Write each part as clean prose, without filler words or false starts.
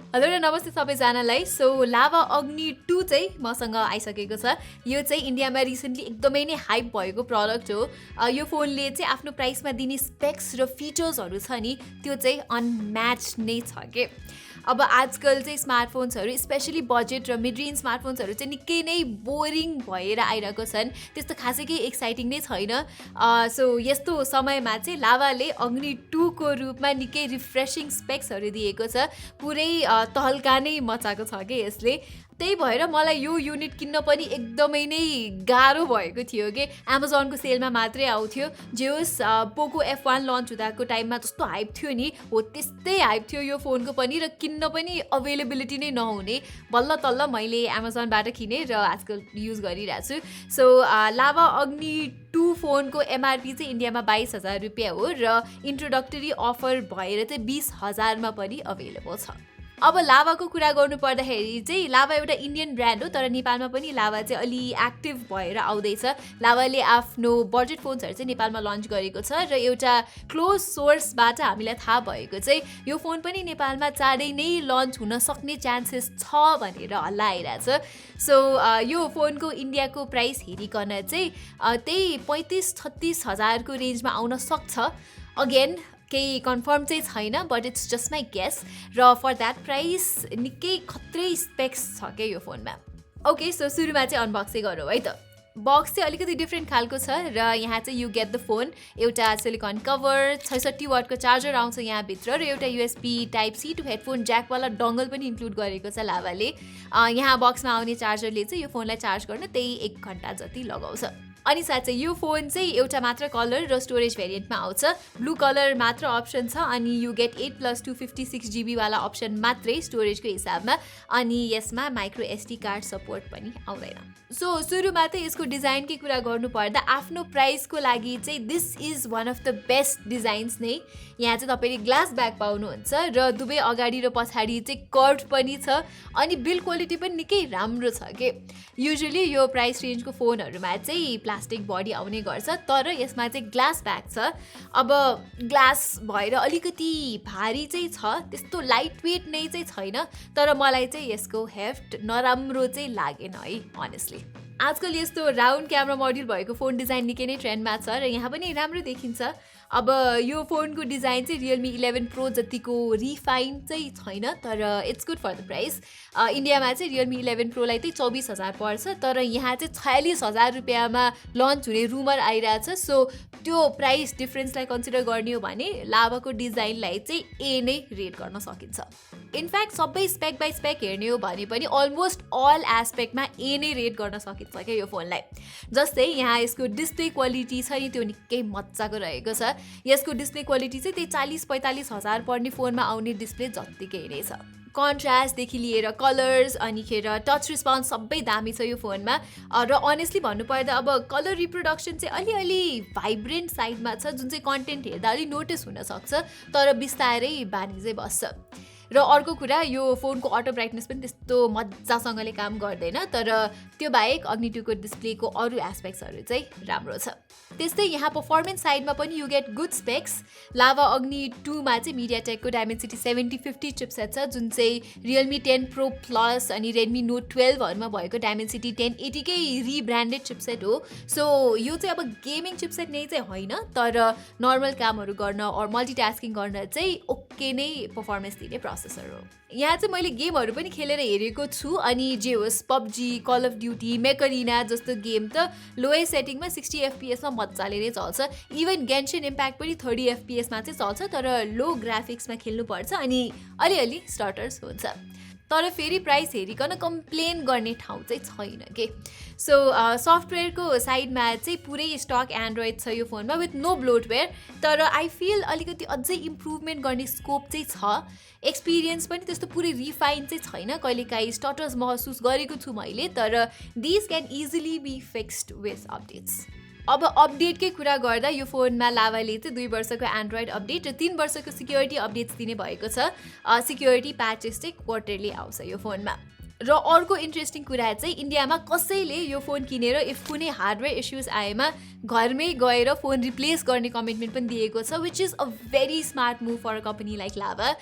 Hello र नमस्ते सबैजनालाई। सो लाभा अग्नि 2 चाहिँ मसँग आइसकेको छ। यो चाहिँ इन्डियामा रिसेन्टली एकदमै नै हाइप भएको प्रडक्ट हो। यो फोनले चाहिँ आफ्नो प्राइसमा दिने स्पेक्स र फिचर्सहरू छ नि त्यो चाहिँ अनम्याच नै छ के। अब आजकल चाहिँ स्मार्टफोन्सहरू स्पेसली बजेट र मिड रेन्ज स्मार्टफोन्सहरू चाहिँ निकै नै बोरिङ भएर आइरहेको छन्। त्यस्तो खासै केही एक्साइटिङ नै छैन। सो यस्तो समयमा चाहिँ लाभाले अग्नि 2 को रूपमा निकै रिफ्रेसिङ स्पेक्सहरू दिएको छ। पुरै तहल्का नै मचाएको छ कि यसले। त्यही भएर मलाई यो युनिट किन्न पनि एकदमै नै गाह्रो भएको थियो कि एमाजोनको सेलमा मात्रै आउँथ्यो। जे होस् पोको F1 लन्च हुँदाको टाइममा जस्तो हाइप थियो नि हो त्यस्तै हाइप थियो यो फोनको पनि, र किन्न पनि अभाइलेबिलिटी नै नहुने। बल्ल तल्ल मैले एमाजोनबाट किनेँ र आजकल युज गरिरहेको छु। सो लाभा अग्नि 2 फोनको एमआरपी चाहिँ इन्डियामा 22,000 रुपियाँ हो र इन्ट्रोडक्टरी अफर भएर चाहिँ 20,000मा पनि अभाइलेबल छ। अब लाभाको कुरा गर्नु पर्दाखेरि चाहिँ लाभा एउटा इन्डियन ब्रान्ड हो, तर नेपालमा पनि लाभा चाहिँ अलि एक्टिभ भएर आउँदैछ। लाभाले आफ्नो बजेट फोन्सहरू चाहिँ नेपालमा लन्च गरेको छ र एउटा क्लोज सोर्सबाट हामीलाई थाहा भएको चाहिँ यो फोन पनि नेपालमा चाँडै नै लन्च हुन सक्ने चान्सेस छ भनेर हल्ला आइरहेछ। सो यो फोनको इन्डियाको प्राइस हेरिकन चाहिँ त्यही 35-36 हजारको रेन्जमा आउन सक्छ। अगेन केही कन्फर्म चाहिँ छैन, but it's just my guess. र फर द्याट प्राइस निकै खत्रै स्पेक्स छ क्या यो फोनमा। ओके, सो सुरुमा चाहिँ अनबक्सिङ गरौँ है त। बक्स चाहिँ अलिकति डिफ्रेन्ट खालको छ र यहाँ चाहिँ यु गेट द फोन। एउटा सिलिकन कभर, 66 वाटको चार्जर आउँछ यहाँभित्र र एउटा USB Type-C टु हेडफोन ज्याकवाला डङ्गल पनि इन्क्लुड गरेको छ लाभाले। यहाँ बक्समा आउने चार्जरले चाहिँ यो फोनलाई चार्ज गर्न त्यही 1 घन्टा जति लगाउँछ। अनि साथै यो फोन चाहिँ एउटा मात्र कलर र स्टोरेज भेरिएन्टमा आउँछ। ब्लू कलर मात्र अप्सन छ अनि यु गेट 8 + 256 GB वाला अप्सन मात्रै स्टोरेजको हिसाबमा। अनि यसमा माइक्रो SD कार्ड सपोर्ट पनि आउँदैन। सो सुरुमा चाहिँ यसको डिजाइनकै कुरा गर्नु पर्दा आफ्नो प्राइसको लागि चाहिँ this is one of the best designs नै। यहाँ चाहिँ तपाईँले ग्लास ब्याग पाउनुहुन्छ र दुवै अगाडि र पछाडि चाहिँ कर्भ पनि छ अनि बिल्ड क्वालिटी पनि निकै राम्रो छ के। युजुअली यो प्राइस रेन्जको फोनहरूमा चाहिँ प्लास्टिक बडी आउने गर्छ, तर यसमा चाहिँ ग्लास ब्याग छ। अब ग्लास भएर अलिकति भारी चाहिँ छ, त्यस्तो लाइट वेट नै चाहिँ छैन, तर मलाई चाहिँ यसको हेफ्ट नराम्रो चाहिँ लागेन है अनेस्टली। आजकल यस्तो राउन्ड क्यामेरा मोड्युल भएको फोन डिजाइन निकै नै ट्रेन्डमा छ र यहाँ पनि राम्रो देखिन्छ। अब यो फोनको डिजाइन चाहिँ Realme 11 Pro जतिको रिफाइन चाहिँ छैन, तर it's good for the price. इन्डियामा चाहिँ Realme 11 Proलाई चाहिँ 24,000 पर्छ, तर यहाँ चाहिँ 46,000 रुपियाँमा लन्च हुने रुमर आइरहेछ। सो त्यो प्राइस डिफ्रेन्सलाई कन्सिडर गर्ने हो भने लाभाको डिजाइनलाई चाहिँ ए नै रेट गर्न सकिन्छ। इनफ्याक्ट सबै स्पेक बाई स्पेक हेर्ने हो भने पनि अलमोस्ट अल एस्पेक्टमा ए नै रेट गर्न सकिन्छ क्या यो फोनलाई। जस्तै यहाँ यसको डिस्प्ले क्वालिटी छ नि त्यो निकै मजाको रहेको छ। यसको डिस्प्ले क्वालिटी चाहिँ त्यही 40-45 हजार पर्ने फोनमा आउने डिस्प्ले जत्तिकै नै छ। कन्ट्रास्टदेखि लिएर कलर्स अनिखेर टच रिस्पोन्स सबै दामी छ यो फोनमा। र अनेस्टली भन्नुपर्दा अब कलर रिप्रोडक्सन चाहिँ अलिअलि भाइब्रेन्ट साइडमा छ, जुन चाहिँ कन्टेन्ट हेर्दा अलिक नोटिस हुनसक्छ, तर बिस्तारै बानी चाहिँ बस्छ। र अर्को कुरा, यो फोनको अटो ब्राइटनेस पनि त्यस्तो मजासँगले काम गर्दैन, तर त्यो बाहेक अग्नि 2 को डिस्प्लेको अरू एस्पेक्ट्सहरू चाहिँ राम्रो छ। त्यस्तै यहाँ पर्फर्मेन्स साइडमा पनि यु गेट गुड स्पेक्स। लाभा अग्नि 2 मा चाहिँ मिडियाटेकको डायमेन्सिटी 7050 चिपसेट छ, जुन चाहिँ Realme 10 Pro Plus अनि Redmi Note 12हरूमा भएको डायमेन्सिटी 1080 कै रिब्रान्डेड चिपसेट हो। सो यो चाहिँ अब गेमिङ चिपसेट नै चाहिँ होइन, तर नर्मल कामहरू गर्न अर मल्टिटास्किङ गर्न चाहिँ ओके नै पर्फर्मेन्स दिने प्रोसेसर हो। यहाँ चाहिँ मैले गेमहरू पनि खेलेर हेरेको छु, अनि जे होस् PUBG, कल अफ ड्युटी, मेकरिना जस्तो गेम त लोएस्ट सेटिङमा 60 FPS मा मजाले नै चल्छ। इभन गेन्शिन इम्प्याक्ट पनि 30 FPS मा चाहिँ चल्छ, तर लो ग्राफिक्समा खेल्नुपर्छ अनि अलिअलि स्टार्टर्स हुन्छ। तर फेरि प्राइस हेरिकन कम्प्लेन गर्ने ठाउँ चाहिँ छैन के। सो सफ्टवेयरको साइडमा चाहिँ पुरै स्टक एन्ड्रोइड छ यो फोनमा विथ नो ब्लोटवेयर, तर आई फिल अलिकति अझै इम्प्रुभमेन्ट गर्ने स्कोप चाहिँ छ। एक्सपिरियन्स पनि त्यस्तो पुरै रिफाइन चाहिँ छैन, कहिलेकाहीँ स्टटर्स महसुस गरेको छु मैले, तर this can easily be fixed with updates. अब अपडेटकै कुरा गर्दा यो फोनमा लाभाले चाहिँ 2 वर्षको एन्ड्रोइड अपडेट र 3 वर्षको सिक्योरिटी अपडेट्स दिने भएको छ। सिक्योरिटी प्याचेस चाहिँ क्वार्टरली आउँछ यो फोनमा। र अर्को इन्ट्रेस्टिङ कुरा चाहिँ इन्डियामा कसैले यो फोन किनेर इफ कुनै हार्डवेयर इस्युज आएमा घरमै गएर फोन रिप्लेस गर्ने कमिटमेन्ट पनि दिएको छ, which is a very smart move for a company like Lava.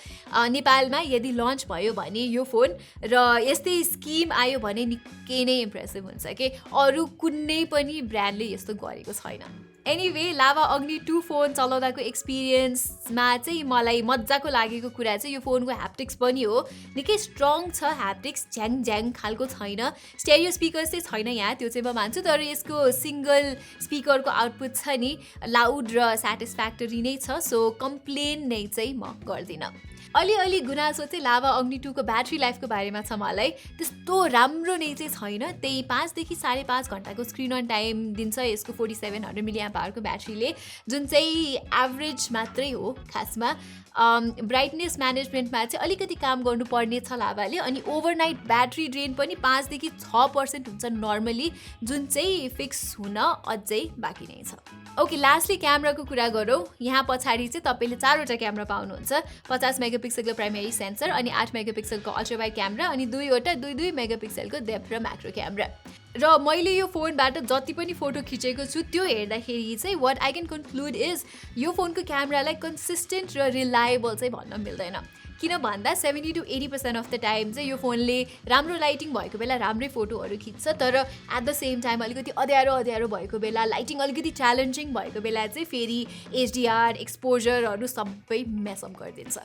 नेपालमा यदि लन्च भयो भने यो फोन र यस्तै स्किम आयो भने निकै नै इम्प्रेसिभ हुन्छ कि अरू कुनै पनि ब्रान्डले यस्तो गरेको छैन। एनिवे लाभा अग्नि 2 फोन चलाउँदाको एक्सपिरियन्समा चाहिँ मलाई मजाको लागेको कुरा चाहिँ यो फोनको ह्याप्टिक्स पनि हो। निकै स्ट्रङ छ ह्याप्टिक्स, झ्याङ झ्याङ खालको छैन। स्टेरियो स्पिकर्स चाहिँ छैन यहाँ, त्यो चाहिँ म मान्छु, तर यसको सिङ्गल स्पिकरको आउटपुट छ नि लाउड र सेटिस्फ्याक्टरी नै छ, सो कम्प्लेन नै चाहिँ म गर्दिनँ। अलिअलि गुनासो चाहिँ लाभा अग्नि 2 को ब्याट्री लाइफको बारेमा छ मलाई। त्यस्तो राम्रो नै चाहिँ छैन, त्यही 5 देखि 5.5 घन्टाको स्क्रिन अन टाइम दिन्छ यसको 4700 mAh ब्याट्रीले, जुन चाहिँ एभरेज मात्रै हो खासमा। ब्राइटनेस म्यानेजमेन्टमा चाहिँ अलिकति काम गर्नुपर्ने छ लाभाले, अनि ओभरनाइट ब्याट्री ड्रेन पनि 5 देखि 6% हुन्छ नर्मली, जुन चाहिँ फिक्स हुन अझै बाँकी नै छ। ओके, लास्टली क्यामेराको कुरा गरौँ। यहाँ पछाडि चाहिँ तपाईँले 4वटा क्यामेरा पाउनुहुन्छ। 50 मेगापिक्सलको प्राइमेरी सेन्सर, अनि 8 मेगापिक्सलको अल्ट्रा वाइड क्यामेरा, अनि 2वटा 2 मेगापिक्सलको डेप्थ र म्याक्रो क्यामेरा। र मैले यो फोनबाट जति पनि फोटो खिचेको छु त्यो हेर्दाखेरि चाहिँ what I can conclude is यो फोनको क्यामेरालाई कन्सिस्टेन्ट र रिलायबल चाहिँ भन्न मिल्दैन। किन भन्दा 70 to 80% अफ द टाइम चाहिँ यो फोनले राम्रो लाइटिङ भएको बेला राम्रै फोटोहरू खिच्छ, तर एट द सेम टाइम अलिकति अँध्यारो भएको बेला, लाइटिङ अलिकति च्यालेन्जिङ भएको बेला चाहिँ फेरि एचडिआर एक्सपोजरहरू सबै मेसअप गरिदिन्छ।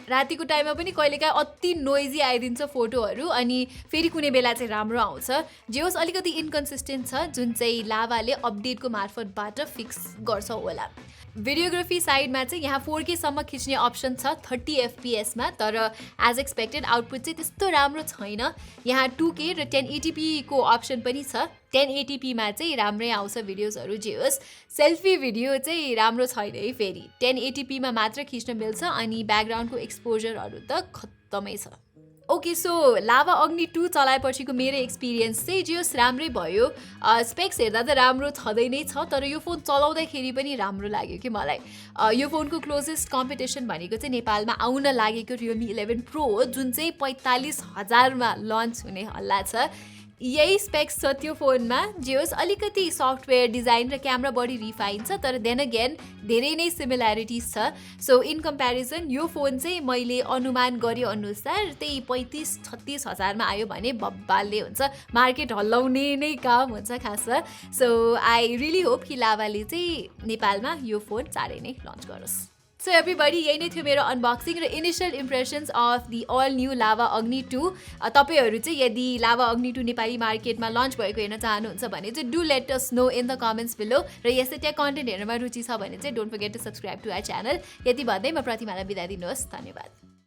रातिको टाइममा पनि कहिलेकाहीँ अति नोइजी आइदिन्छ फोटोहरू, अनि फेरि कुनै बेला चाहिँ राम्रो आउँछ। जे होस् अलिकति इन्कन्सिस्टेन्ट छ, जुन चाहिँ लाभाले अपडेटको मार्फतबाट फिक्स गर्छ होला। भिडियोग्राफी साइडमा चाहिँ यहाँ 4K सम्म खिच्ने अप्सन छ 30 FPS मा, तर एज एक्सपेक्टेड आउटपुट चाहिँ त्यस्तो राम्रो छैन। यहाँ 2K र 1080p को अप्सन पनि छ। 1080p मा चाहिँ राम्रै आउँछ भिडियोजहरू, जे होस् सेल्फी भिडियो चाहिँ राम्रो छैन है, फेरि 1080p मा मात्र खिच्न मिल्छ, अनि ब्याकग्राउन्डको एक्सपोजरहरू त खत्तमै छ। ओके, सो लाभा अग्नि 2 चलाएपछिको मेरो एक्सपिरियन्स चाहिँ जे होस् राम्रै भयो। स्पेक्स हेर्दा त राम्रो छँदै नै छ, तर यो फोन चलाउँदाखेरि पनि राम्रो लाग्यो कि मलाई। यो फोनको क्लोजेस्ट कम्पिटिसन भनेको चाहिँ नेपालमा आउन लागेको रियलमी 11 प्रो हो, जुन चाहिँ 45,000 मा लन्च हुने हल्ला छ। यही स्पेक्स छ त्यो फोनमा, जे होस् अलिकति सफ्टवेयर डिजाइन र क्यामेरा बढी रिफाइन छ, तर देन अगेन धेरै नै सिमिल्यारिटिज छ। सो इन कम्पेरिजन यो फोन चाहिँ मैले अनुमान गरे अनुसार त्यही 35-36 हजारमा आयो भने बब्बालले हुन्छ, मार्केट हल्लाउने नै काम हुन्छ खासमा। सो आई रियली होप कि लाभाले चाहिँ नेपालमा यो फोन चाँडै नै लन्च गरोस्। सो एभ्रीबडी, यही नै थियो मेरो अनबक्सिङ र initial impressions of the all new Lava Agni 2। तपाईँहरू चाहिँ यदि लाभा अग्नि 2 नेपाली मार्केटमा लन्च भएको हेर्न चाहनुहुन्छ भने चाहिँ do let us know in the comments below, र यस्तै टेक कन्टेन्ट हेर्नमा रुचि छ भने चाहिँ don't forget to subscribe to our channel. यति भन्दै म प्रतिमालाई बिदा दिनुहोस्, धन्यवाद।